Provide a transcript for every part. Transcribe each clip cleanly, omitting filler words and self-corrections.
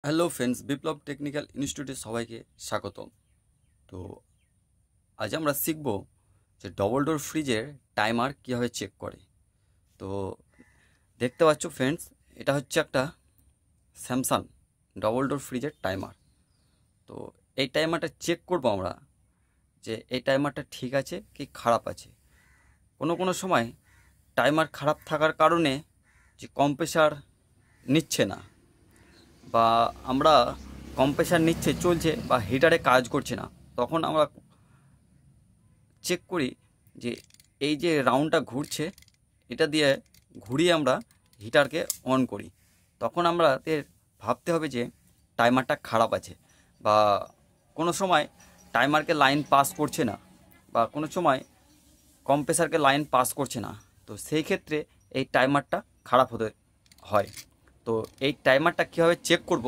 Hello friends, বিপ্লব technical ইনস্টিটিউটে সবাইকে স্বাগতম। তো আজ আমরা শিখব যে ডবল ডোর ফ্রিজের টাইমার কীভাবে চেক করে। তো দেখতে পাচ্ছ ফ্রেন্ডস, এটা হচ্ছে একটা স্যামসাং ডবল ডোর ফ্রিজের টাইমার। তো এই টাইমারটা চেক করব আমরা যে এই টাইমারটা ঠিক আছে কি খারাপ আছে। কোনো সময় টাইমার খারাপ থাকার কারণে যে কম্প্রেসার নিচ্ছে না, বা আমরা কম্প্রেসার নিচ্ছে চলছে বা হিটারে কাজ করছে না, তখন আমরা চেক করি যে এই যে রাউন্ডটা ঘুরছে এটা দিয়ে ঘুরিয়ে আমরা হিটারকে অন করি। তখন আমাদের ভাবতে হবে যে টাইমারটা খারাপ আছে, বা কোনো সময় টাইমারকে লাইন পাস করছে না, বা কোনো সময় কম্প্রেসারকে লাইন পাস করছে না। তো সেই ক্ষেত্রে এই টাইমারটা খারাপ হতে হয়। তো এই টাইমারটা কীভাবে চেক করব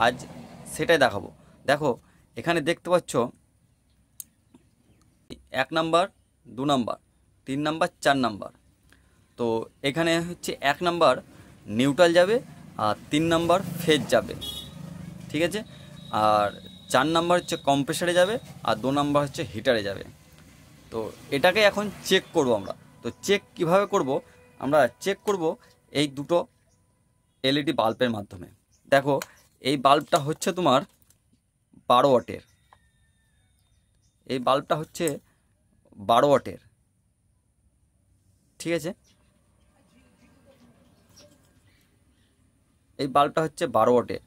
আজ সেটাই দেখাবো। দেখো, এখানে দেখতে পাচ্ছ 1 নাম্বার, 2 নাম্বার, 3 নাম্বার, 4 নাম্বার। তো এখানে হচ্ছে 1 নাম্বার নিউট্রাল যাবে, আর 3 নাম্বার ফেজ যাবে, ঠিক আছে। আর 4 নাম্বার হচ্ছে কম্প্রেসারে যাবে, আর 2 নাম্বার হচ্ছে হিটারে যাবে। তো এটাকে এখন চেক করব আমরা। তো চেক কিভাবে করব? আমরা চেক করব এই দুটো এলইডি বাল্বের মাধ্যমে। দেখো, এই বাল্বটা হচ্ছে তোমার 12 ওয়াটের। এই বাল্বটা হচ্ছে 12 ওয়াটের, ঠিক আছে। এই বাল্বটা হচ্ছে 12 ওয়াটের,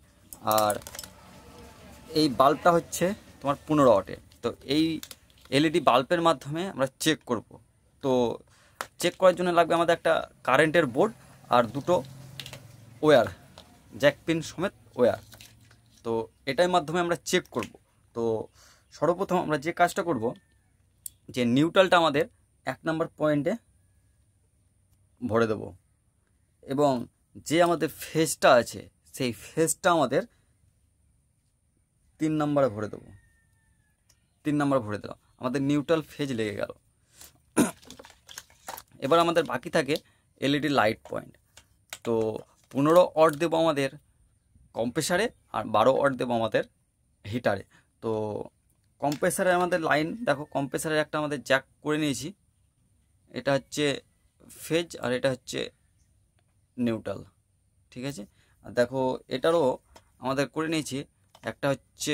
আর এই বাল্বটা হচ্ছে তোমার 15 ওয়াটের। তো এই এলইডি বাল্বের মাধ্যমে আমরা চেক করব। তো চেক করার জন্য লাগবে আমাদের একটা কারেন্টের বোর্ড আর দুটো ওয়্যার, জ্যাক পিন সমেত ওয়্যার। তো এটার মাধ্যমে আমরা চেক করব। তো সর্বপ্রথম আমরা যে কাজটা করব, যে নিউট্রালটা আমাদের 1 নাম্বার পয়েন্টে ভরে দেব, এবং যে আমাদের ফেজটা আছে সেই ফেজটা আমাদের 3 নাম্বারে ভরে দেবো। 3 নাম্বার ভরে দিলাম, আমাদের নিউট্রাল ফেজ লেগে গেল। এবার আমাদের বাকি থাকে এলইডি লাইট পয়েন্ট। তো 15 ওয়াট দেবো আমাদের কম্প্রেসারে, আর 12 ওয়াট দেবো আমাদের হিটারে। তো কম্প্রেসারে আমাদের লাইন, দেখো কম্প্রেসারের একটা আমাদের জ্যাক করে নিয়েছি, এটা হচ্ছে ফেজ আর এটা হচ্ছে নিউট্রাল, ঠিক আছে। আর দেখো এটারও আমাদের করে নিয়েছি, একটা হচ্ছে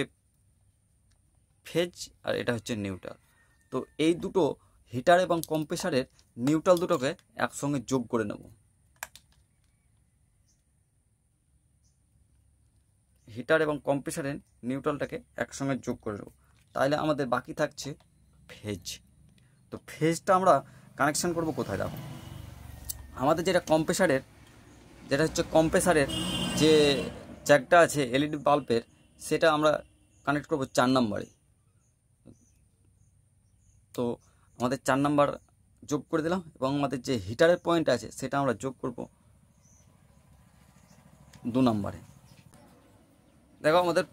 ফেজ আর এটা হচ্ছে নিউট্রাল। তো এই দুটো হিটার এবং কম্প্রেসারের নিউট্রাল দুটোকে একসঙ্গে যোগ করে নেব। হিটার এবং কম্প্রেসারের নিউট্রালটাকে একসঙ্গে যোগ করে নেব, তাহলে আমাদের বাকি থাকছে ফেজ। তো ফেজটা আমরা কানেকশান করব কোথায়? দেখো, আমাদের যেটা হচ্ছে কম্প্রেসারের যে জ্যাকটা আছে এলইডি বাল্বের, সেটা আমরা কানেক্ট করব 4 নাম্বারে। তো আমাদের 4 নাম্বার যোগ করে দিলাম, এবং আমাদের যে হিটারের পয়েন্ট আছে সেটা আমরা যোগ করব 2 নাম্বারে। দেখো, আমাদের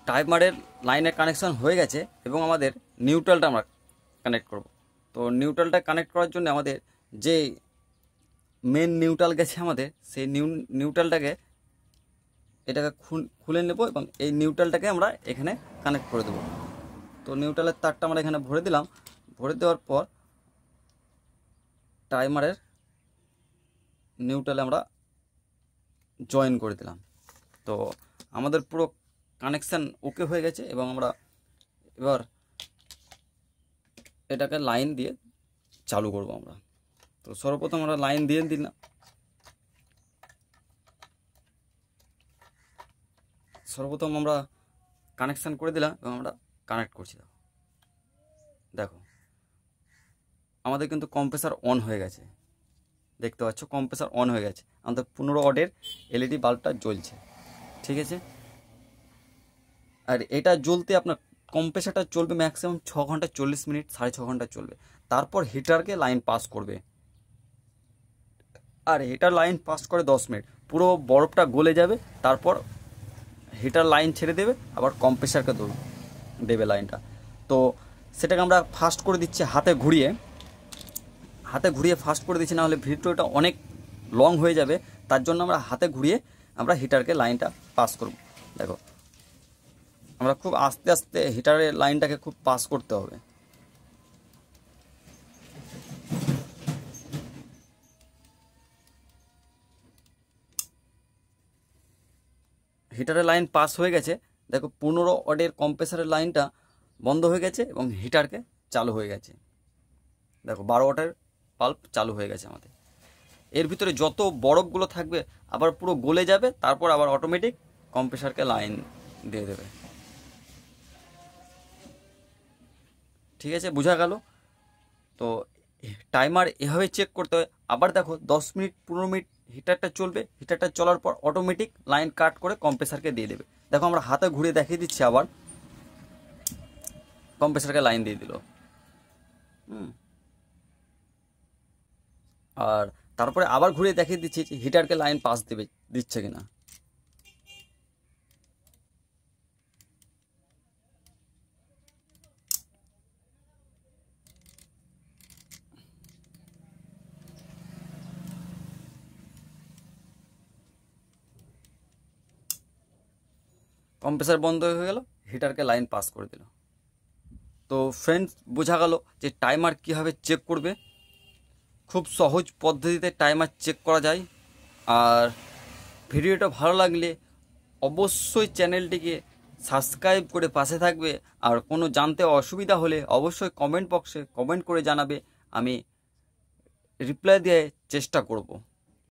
টাইমারের লাইনের কানেকশান হয়ে গেছে, এবং আমাদের নিউট্রালটা আমরা কানেক্ট করব। তো নিউট্রালটা কানেক্ট করার জন্য আমাদের যে মেন নিউট্রাল গেছে আমাদের, সেই নিউট্রালটাকে এটাকে খুলে নেব, এবং এই নিউট্রালটাকে আমরা এখানে কানেক্ট করে দেবো। তো নিউট্রালের তারটা আমরা এখানে ভরে দিলাম। ভরে দেওয়ার পর টাইমারের নিউট্রালে আমরা জয়েন করে দিলাম। তো আমাদের পুরো কানেকশান ওকে হয়ে গেছে, এবং আমরা এবার এটাকে লাইন দিয়ে চালু করব আমরা। তো সর্বপ্রথম আমরা লাইন দিয়ে দিলাম, সর্বপ্রথম আমরা কানেকশান করে দিলাম, এবং আমরা কানেক্ট করছি। দেখো, আমাদের কিন্তু কম্প্রেসার অন হয়ে গেছে, দেখতে পাচ্ছ কম্প্রেসার অন হয়ে গেছে, আমাদের 15 ওয়াটের এলইডি বাল্বটা জ্বলছে, ঠিক আছে। আর এটা জ্বলতে আপনার কম্প্রেসারটা চলবে ম্যাক্সিমাম 6 ঘন্টা 40 মিনিট, 6.5 ঘন্টা চলবে। তারপর হিটারকে লাইন পাস করবে, আর হিটার লাইন পাস করে 10 মিনিট, পুরো বরফটা গলে যাবে। তারপর হিটার লাইন ছেড়ে দেবে, আবার কম্প্রেসারকে দেবে লাইনটা। তো সেটাকে আমরা ফাস্ট করে দিচ্ছি, হাতে ঘুরিয়ে ফাস্ট করে দিচ্ছি, না হলে ভিডিওটা অনেক লং হয়ে যাবে। তার জন্য আমরা হাতে ঘুরিয়ে আমরা হিটারকে লাইনটা পাস করব। দেখো আমরা খুব আস্তে আস্তে হিটারের লাইনটাকে খুব পাস করতে হবে। হিটারের লাইন পাস হয়ে গেছে। দেখো 15 ওয়াটের কম্প্রেসারের লাইনটা বন্ধ হয়ে গেছে এবং হিটারকে চালু হয়ে গেছে। দেখো 12 ওয়াটের বাল্ব চালু হয়ে গেছে আমাদের। এর ভিতরে যত বরফগুলো থাকবে আবার পুরো গলে যাবে, তারপর আবার অটোমেটিক কম্প্রেসারকে লাইন দিয়ে দেবে। ঠিক আছে, বোঝা গেল? তো টাইমার এভাবে চেক করতে হয়। আবার দেখো 10 মিনিট 15 মিনিট হিটারটা চলবে, হিটারটা চলার পর অটোমেটিক লাইন কাট করে কম্প্রেসারকে দিয়ে দেবে। দেখো আমরা হাতে ঘুরে দেখিয়ে দিচ্ছি, আবার কম্প্রেসারকে লাইন দিয়ে দিল। আর তারপরে আবার ঘুরে দেখিয়ে দিচ্ছি যে হিটারকে লাইন পাস দিচ্ছে কিনা। কম্প্রেসার বন্ধ হয়ে গেল, হিটারকে লাইন পাস করে দিল। তো ফ্রেন্ডস, বোঝা গেল যে টাইমার কীভাবে চেক করবে। খুব সহজ পদ্ধতিতে টাইমার চেক করা যায়। আর ভিডিওটা ভালো লাগলে অবশ্যই চ্যানেলটিকে সাবস্ক্রাইব করে পাশে থাকবে। আর কোনো জানতে অসুবিধা হলে অবশ্যই কমেন্ট বক্সে কমেন্ট করে জানাবে, আমি রিপ্লাই দেওয়ার চেষ্টা করব।